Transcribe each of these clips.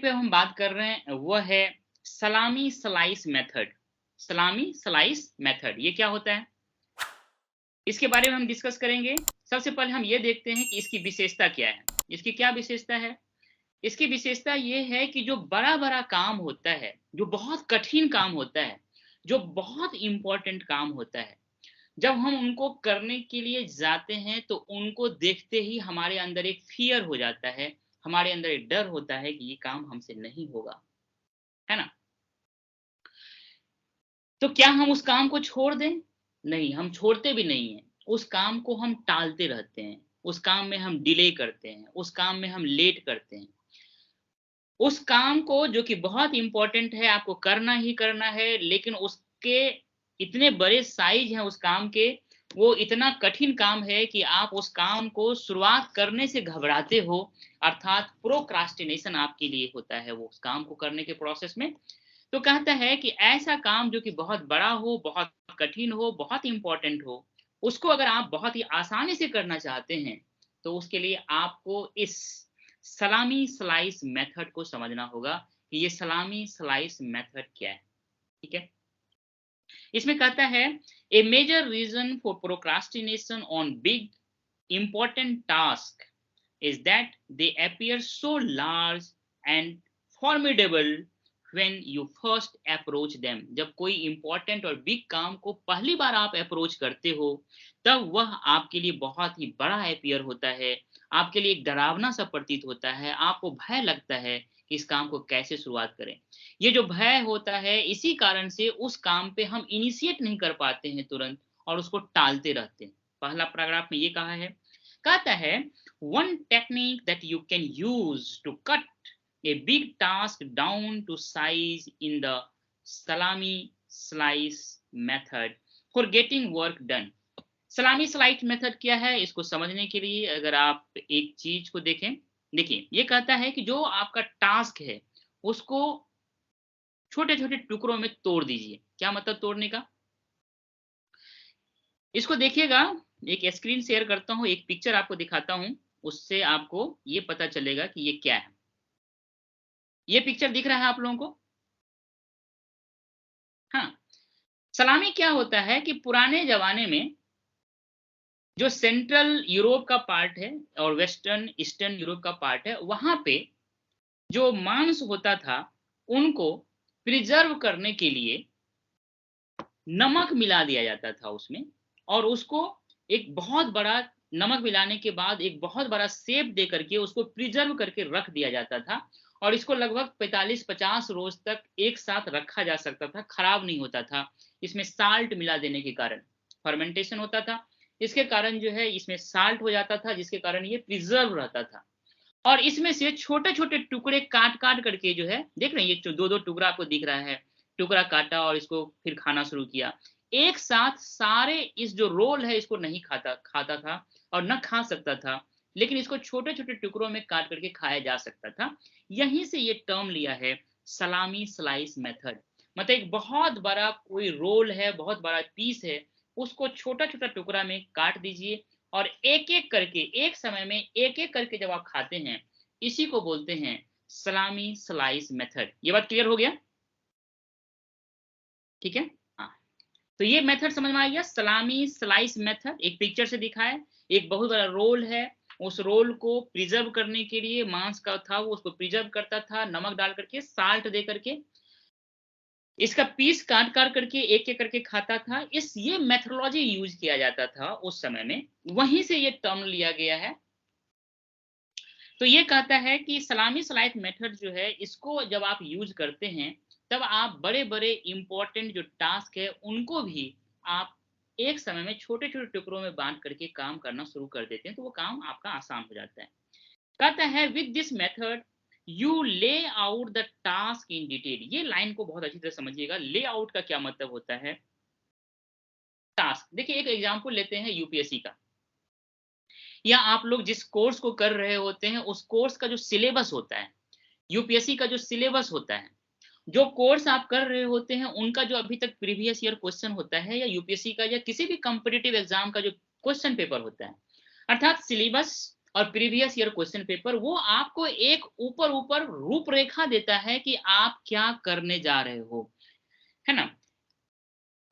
पे हम बात कर रहे हैं वो है सलामी स्लाइस मेथड। सलामी स्लाइस मेथड ये क्या होता है, इसके बारे में हम डिस्कस करेंगे। सबसे पहले हम ये देखते हैं कि इसकी विशेषता क्या है। इसकी क्या विशेषता है? इसकी विशेषता ये है कि जो बड़ा-बड़ा काम होता है, जो बहुत कठिन काम होता है, जो बहुत इम्पोर्टेंट काम होता है, जब हम उनको करने के लिए जाते हैं तो उनको देखते ही हमारे अंदर एक फ़ियर हो जाता है, हमारे अंदर एक डर होता है कि ये काम हमसे नहीं होगा, है ना? तो क्या हम उस काम को छोड़ दें? नहीं, हम छोड़ते भी नहीं हैं। उस काम को हम टालते रहते हैं, उस काम में हम डिले करते हैं, उस काम में हम लेट करते हैं। उस काम को जो कि बहुत इम्पोर्टेंट है, आपको करना ही करना है, लेकिन उसके इतने बड़े साइज़ हैं उस काम के, वो इतना कठिन काम है कि आप उस काम को शुरुआत करने से घबराते हो, अर्थात प्रोक्रास्टिनेशन आपके लिए होता है वो उस काम को करने के प्रोसेस में। तो कहता है कि ऐसा काम जो कि बहुत बड़ा हो, बहुत कठिन हो, बहुत इम्पोर्टेंट हो, उसको अगर आप बहुत ही आसानी से करना चाहते हैं, तो उसके लिए आपको इस सलामी स्लाइस मेथड को समझना होगा कि ये सलामी स्लाइस मेथड क्या है, ठीक है? इसमें कहता है a major reason for procrastination on big important task is that they appear so large and formidable when you first approach them। जब कोई important और big काम को पहली बार आप अप्रोच करते हो, तब वह आपके लिए बहुत ही बड़ा appear होता है, आपके लिए एक डरावना सा प्रतीत होता है, आपको भय लगता है कि इस काम को कैसे शुरुआत करें। ये जो भय होता है, इसी कारण से उस काम पे हम इनिशिएट नहीं कर पाते हैं तुरंत और उसको टालते रहते हैं। पहला पैराग्राफ में ये कहा है, कहता है one technique that you can use to cut a big task down to size in the salami slice method for getting work done। सलामी स्लाइस मेथड क्या है, इसको समझने के लिए अगर आप एक चीज को देखें, देखिए ये कहता है कि जो आपका टास्क है उसको छोटे छोटे टुकड़ों में तोड़ दीजिए। क्या मतलब तोड़ने का? इसको देखिएगा, एक स्क्रीन शेयर करता हूँ, एक पिक्चर आपको दिखाता हूँ, उससे आपको ये पता चलेगा कि ये क्या है। ये पिक्चर दिख रहा है आप लोगों को? हाँ, सलामी क्या होता है कि पुराने ज़माने में जो सेंट्रल यूरोप का पार्ट है और वेस्टर्न ईस्टर्न यूरोप का पार्ट है, वहाँ पे जो मांस होता था, उनको प्रिज़र्व करने के लिए नमक मिला दिया जाता था उसमें और उसको एक बहुत बड़ा नमक मिलाने के बाद एक बहुत बड़ा शेप दे करके उसको प्रिजर्व करके रख दिया जाता था और इसको लगभग 45-50 रोज तक एक साथ रखा जा सकता था, खराब नहीं होता था। इसमें साल्ट मिला देने के कारण फर्मेंटेशन होता था, इसके कारण जो है इसमें साल्ट हो जाता था, जिसके कारण ये प्रिजर्व रहता था। और इसमें से छोटे-छोटे टुकड़े काट-काट करके जो है, देख रहे हैं ये 2-2 टुकड़ा आपको दिख रहा है, टुकड़ा काटा और इसको फिर खाना शुरू किया। एक साथ सारे इस जो रोल है इसको नहीं खाता खाता था और ना खा सकता था, लेकिन इसको छोटे-छोटे टुकड़ों में काट करके खाया जा सकता था। यहीं से ये टर्म लिया है सलामी स्लाइस मेथड। मतलब एक बहुत बड़ा कोई रोल है, बहुत बड़ा पीस है, उसको छोटा-छोटा टुकड़ा में काट दीजिए और एक-एक करके, एक समय में एक-एक करके जब आप खाते हैं, इसी को बोलते हैं सलामी स्लाइस मेथड। ये बात क्लियर हो गया? ठीक है? हाँ, तो ये मेथड समझ में आ गया, सलामी स्लाइस मेथड एक पिक्चर से दिखा है, एक बहुत बड़ा रोल है, उस रोल को प्रिज़र्व करने के लिए मांस का था वो उसको प्रिज़र्व करता था, नमक डाल करके, साल्ट दे करके, इसका पीस काट-काट करके एक-एक करके खाता था। इस ये मेथोडोलॉजी यूज़ किया जाता था उस समय में, वहीं से ये टर्म लिया गया है। तो ये कहता है कि सलामी स्लाइस मेथड जो है, इसको जब आप यूज़ करते हैं, तब आप बड़े-बड़े इम्पोर्टेंट जो टास्क है, उनको भी आप एक समय में छोटे-छोटे टुकड़ों में बाँट करके काम करना शुरू कर देते हैं, तो वो काम आपका आसान हो जाता है। कहता है विथ दिस मेथड यू ले out the task in detail. ये लाइन को बहुत अच्छी तरह समझिएगा, ले आउट का क्या मतलब होता है? टास्क, देखिए एक एग्ज़ाम्पल लेते हैं यूपीएससी का। या आप लोग जिस कोर्स को कर रहे होते हैं, उस कोर्स का जो सिलेबस होता है, यूपीएससी का जो सिलेबस होता है, जो कोर्स आप कर रहे होते हैं, उनका जो अभी तक प्रीवियस ईयर क्वेश्चन होता है या यूपीएससी का या किसी भी कॉम्पिटिटिव एग्जाम का जो क्वेश्चन पेपर होता है, अर्थात सिलेबस और प्रीवियस ईयर क्वेश्चन पेपर वो आपको एक ऊपर ऊपर रूपरेखा देता है कि आप क्या करने जा रहे हो, है ना?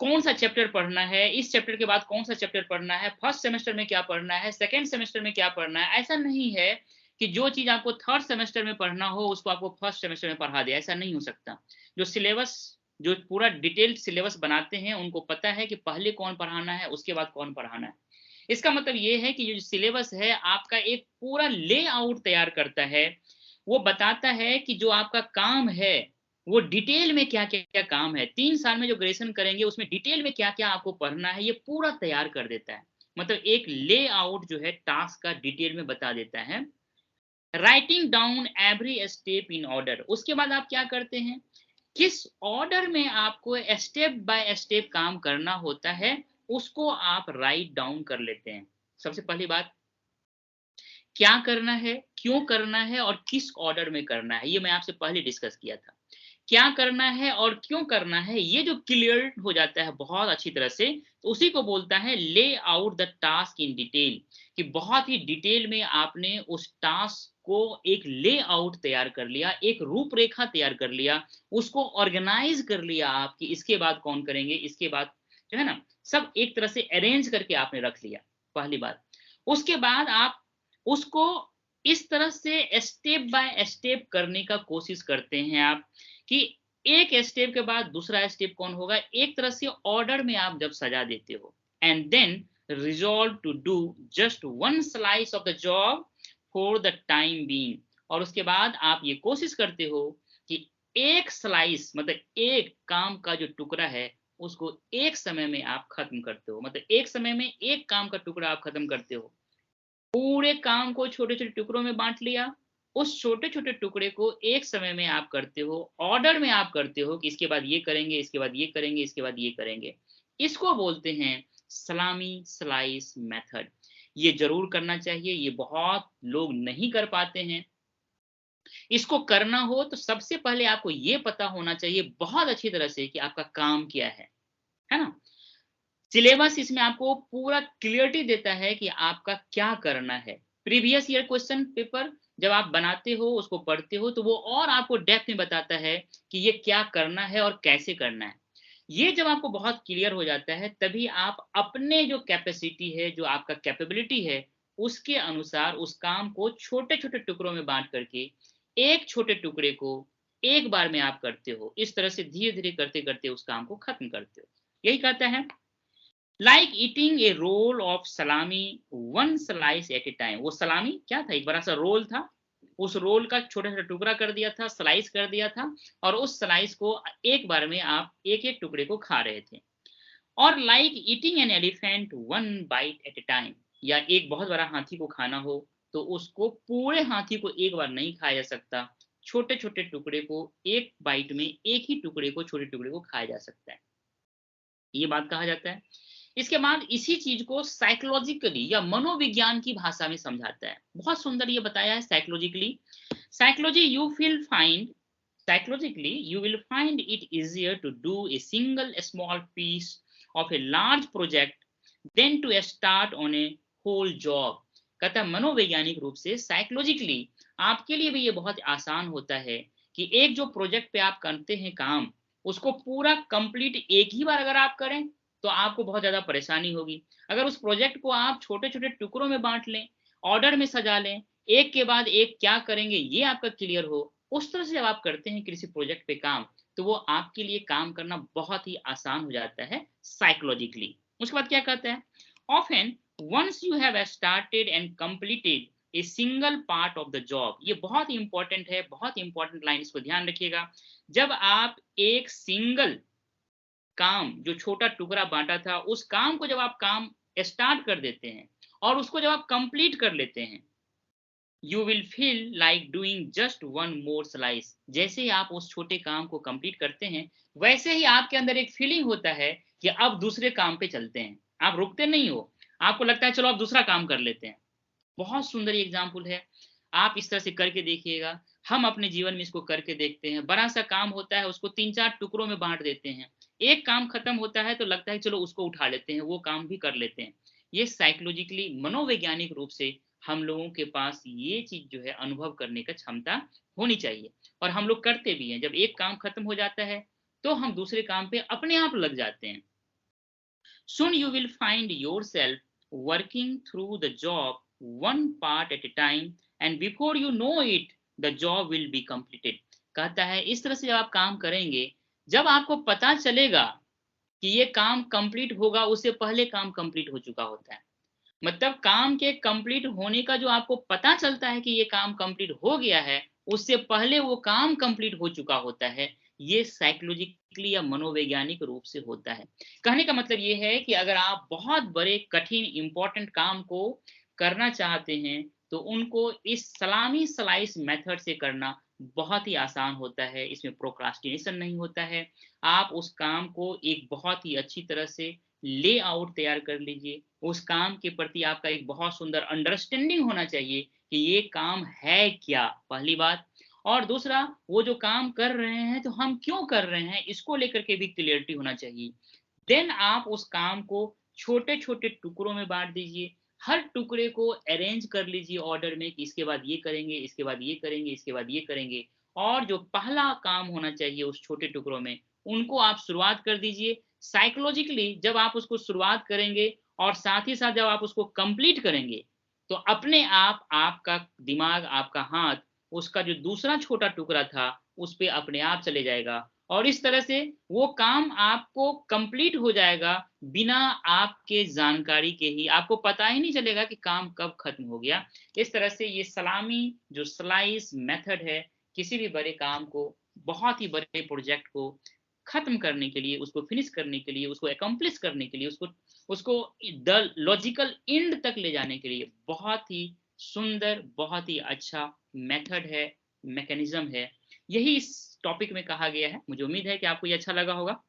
कौन सा चैप्टर पढ़ना है, इस चैप्टर के बाद कौन सा चैप्टर पढ़ना है, फर्स्ट सेमेस्टर में क्या पढ़ना है, सेकंड सेमेस्टर में क्या पढ़ना है। ऐसा नहीं है कि जो चीज आपको थर्ड सेमेस्टर में पढ़ना हो उसको आपको फर्स्ट सेमेस्टर में पढ़ा दे, ऐसा नहीं हो सकता। जो सिलेबस, जो पूरा डिटेल्ड सिलेबस बनाते हैं उनको पता है कि पहले कौन पढ़ाना है, उसके बाद कौन पढ़ाना है। इसका मतलब ये है कि जो सिलेबस है आपका एक पूरा लेआउट तैयार करता है, वो बताता है कि जो आपका काम है वो डिटेल में क्या क्या काम है, 3 साल में जो ग्रेजुएशन करेंगे उसमें डिटेल में क्या क्या आपको पढ़ना है, ये पूरा तैयार कर देता है। मतलब एक लेआउट जो है टास्क का डिटेल में बता देता है। Writing down every step in order, उसके बाद आप क्या करते हैं, किस ऑर्डर में आपको स्टेप बाय स्टेप काम करना होता है उसको आप राइट डाउन कर लेते हैं। सबसे पहली बात, क्या करना है, क्यों करना है और किस ऑर्डर में करना है, ये मैं आपसे पहले डिस्कस किया था। क्या करना है और क्यों करना है, ये जो क्लियर हो जाता है बहुत अच्छी तरह से, तो उसी को बोलता है ले out the task in detail, कि बहुत ही डिटेल में आपने उस टास्क को एक ले आउट तैयार कर लिया, एक रूपरेखा तैयार कर लिया, उसको ऑर्गेनाइज कर लिया आप कि इसके बाद कौन करेंगे, इसके बाद जो है ना, सब एक तरह से अरेंज करके आपने रख लिया, पहली बात। उसके बाद आप उसको इस तरह से स्टेप बाय स्टेप करने का कोशिश करते हैं आप, कि एक स्टेप के बाद दूसरा स्टेप कौन होगा, एक तरह से ऑर्डर में आप जब सजा देते हो, and then resolve to do just one slice of the job for the time being, और उसके बाद आप ये कोशिश करते हो कि एक स्लाइस मतलब एक काम का जो टुकड़ा है उसको एक समय में आप खत्म करते हो, मतलब एक समय में एक काम का टुकड़ा आप खत्म करते हो। पूरे काम को छोटे-छोटे टुकड़ों में बाँट लिया, उस छोटे-छोटे टुकड़े को एक समय में आप करते हो, ऑर्डर में आप करते हो कि इसके बाद ये करेंगे, इसके बाद ये करेंगे, इसके बाद ये करेंगे। इसको बोलते हैं सलामी स्लाइस मेथड। ये ज़रूर करना चाहिए, ये बहुत लोग नहीं कर पाते हैं। इसको करना हो तो सबसे पहले आपको ये पता होना चाहिए बहुत अच्छी तरह से कि आपका काम क्या है ना? सिलेबस इसमें आपको पूरा क्लियरिटी देता है कि आपका क्या करना है। प्रीवियस ईयर क्वेश्चन पेपर जब आप बनाते हो, उसको पढ़ते हो, तो वो और आपको डेप्थ में बताता है कि ये क्या करना है और कैसे करना है। ये जब आपको बहुत क्लियर हो जाता है, तभी आप अपने जो कैपेसिटी है, जो आपका कैपेबिलिटी है, उसके अनुसार उस काम को छोटे-छोटे टुकड़ों में बाँट करके, एक छोटे टुकड़े को एक बार में आप करते हो। इस तरह से धीरे-धीरे करते-करते उस काम को खत्म करते हो। यही कहता है like eating a roll of salami one slice at a time. वो सलामी क्या था, एक बड़ा सा रोल था, उस रोल का छोटा छोटा टुकड़ा कर दिया था, स्लाइस कर दिया था, और उस स्लाइस को एक बार में आप एक एक टुकड़े को खा रहे थे। और like eating an elephant one bite at a time, या एक बहुत बड़ा हाथी को खाना हो तो उसको पूरे हाथी को एक बार नहीं खाया जा सकता, छोटे छोटे टुकड़े को एक बाइट में, एक ही टुकड़े को, छोटे टुकड़े को खाया जा सकता है, ये बात कहा जाता है। इसके बाद इसी चीज को साइकोलॉजिकली या मनोविज्ञान की भाषा में समझाता है, बहुत सुंदर ये बताया है psychologically. Psychology you feel find Psychologically, you will find it easier to do a single small piece of a large project than to start on a whole job। कहता है मनोवैज्ञानिक रूप से साइकोलॉजिकली आपके लिए भी ये बहुत आसान होता है कि एक जो प्रोजेक्ट पे आप करते हैं काम, उसको पूरा कंप्लीट एक ही बार अगर आप करें तो आपको बहुत ज्यादा परेशानी होगी। अगर उस प्रोजेक्ट को आप छोटे छोटे टुकड़ों में बांट लें, ऑर्डर में सजा लें, एक के बाद एक क्या करेंगे ये आपका क्लियर हो, उस तरह से जब आप करते हैं किसी प्रोजेक्ट पे काम, तो वो आपके लिए काम करना बहुत ही आसान हो जाता है साइकोलॉजिकली। उसके बाद क्या कहता है, often once you have started and completed a single part of the job. ये बहुत ही इंपॉर्टेंट है, बहुत ही इंपॉर्टेंट लाइन, इसको ध्यान रखिएगा। जब आप एक सिंगल काम, जो छोटा टुकड़ा बांटा था, उस काम को जब आप काम स्टार्ट कर देते हैं और उसको जब आप कंप्लीट कर लेते हैं, you will feel like doing just one more slice. जैसे ही आप उस छोटे काम को कंप्लीट करते हैं, वैसे ही आपके अंदर एक फीलिंग होता है कि अब दूसरे काम पे चलते हैं, आप रुकते नहीं हो, आपको लगता है चलो अब दूसरा काम कर लेते हैं। बहुत सुंदर एग्जाम्पल है, आप इस तरह से करके देखिएगा। हम अपने जीवन में इसको करके देखते हैं, बड़ा सा काम होता है उसको 3-4 टुकड़ों में बांट देते हैं, एक काम खत्म होता है तो लगता है चलो उसको उठा लेते हैं, वो काम भी कर लेते हैं। ये साइकोलॉजिकली मनोवैज्ञानिक रूप से हम लोगों के पास ये चीज जो है अनुभव करने का क्षमता होनी चाहिए, और हम लोग करते भी हैं। जब एक काम खत्म हो जाता है तो हम दूसरे काम पे अपने आप लग जाते हैं। Soon you will find yourself working through the job one part at a time, and before you know it, the job will be completed. कहता है इस तरह से जब आप काम करेंगे, जब आपको पता चलेगा कि ये काम कंप्लीट होगा, उससे पहले काम कंप्लीट हो चुका होता है। मतलब काम के कंप्लीट होने का जो आपको पता चलता है कि ये काम कंप्लीट हो गया है, उससे पहले वो काम कंप्लीट हो चुका होता है। ये साइकोलॉजिकली या मनोवैज्ञानिक रूप से होता है। कहने का मतलब ये है कि अगर आप बहुत बड़े कठिन इंपॉर्टेंट काम को करना चाहते हैं, तो उनको इस सलामी स्लाइस मेथड से करना बहुत ही आसान होता है। इसमें प्रोक्रास्टिनेशन नहीं होता है। आप उस काम को एक बहुत ही अच्छी तरह से लेआउट तैयार कर लीजिए। उस काम के प्रति आपका एक बहुत सुंदर अंडरस्टैंडिंग होना चाहिए कि ये काम है क्या, पहली बात। और दूसरा, वो जो काम कर रहे हैं तो हम क्यों कर रहे हैं, इसको लेकर के भी क्लियरिटी होना चाहिए। देन आप उस काम को छोटे-छोटे टुकड़ों में बाँट दीजिए। हर टुकड़े को अरेंज कर लीजिए ऑर्डर में कि इसके बाद ये करेंगे, इसके बाद ये करेंगे, इसके बाद ये करेंगे। और जो पहला काम होना चाहिए उस छोटे टुकड़ों में, उनको आप शुरुआत कर दीजिए। साइकोलॉजिकली जब आप उसको शुरुआत करेंगे और साथ ही साथ जब आप उसको कंप्लीट करेंगे, तो अपने आप आपका दिमाग, आपका हाथ उसका जो दूसरा छोटा टुकड़ा था, उस पे अपने आप चले जाएगा, और इस तरह से वो काम आपको कंप्लीट हो जाएगा बिना आपके जानकारी के ही। आपको पता ही नहीं चलेगा कि काम कब खत्म हो गया। इस तरह से ये सलामी जो स्लाइस मेथड है, किसी भी बड़े काम को, बहुत ही बड़े प्रोजेक्ट को खत्म करने के लिए, उसको फिनिश करने के लिए, उसको अकम्प्लिश करने के लिए, उसको उसको द लॉजिकल एंड तक ले जाने के लिए बहुत ही सुंदर, बहुत ही अच्छा मेथड है, मैकेनिज्म है। यही इस टॉपिक में कहा गया है। मुझे उम्मीद है कि आपको ये अच्छा लगा होगा।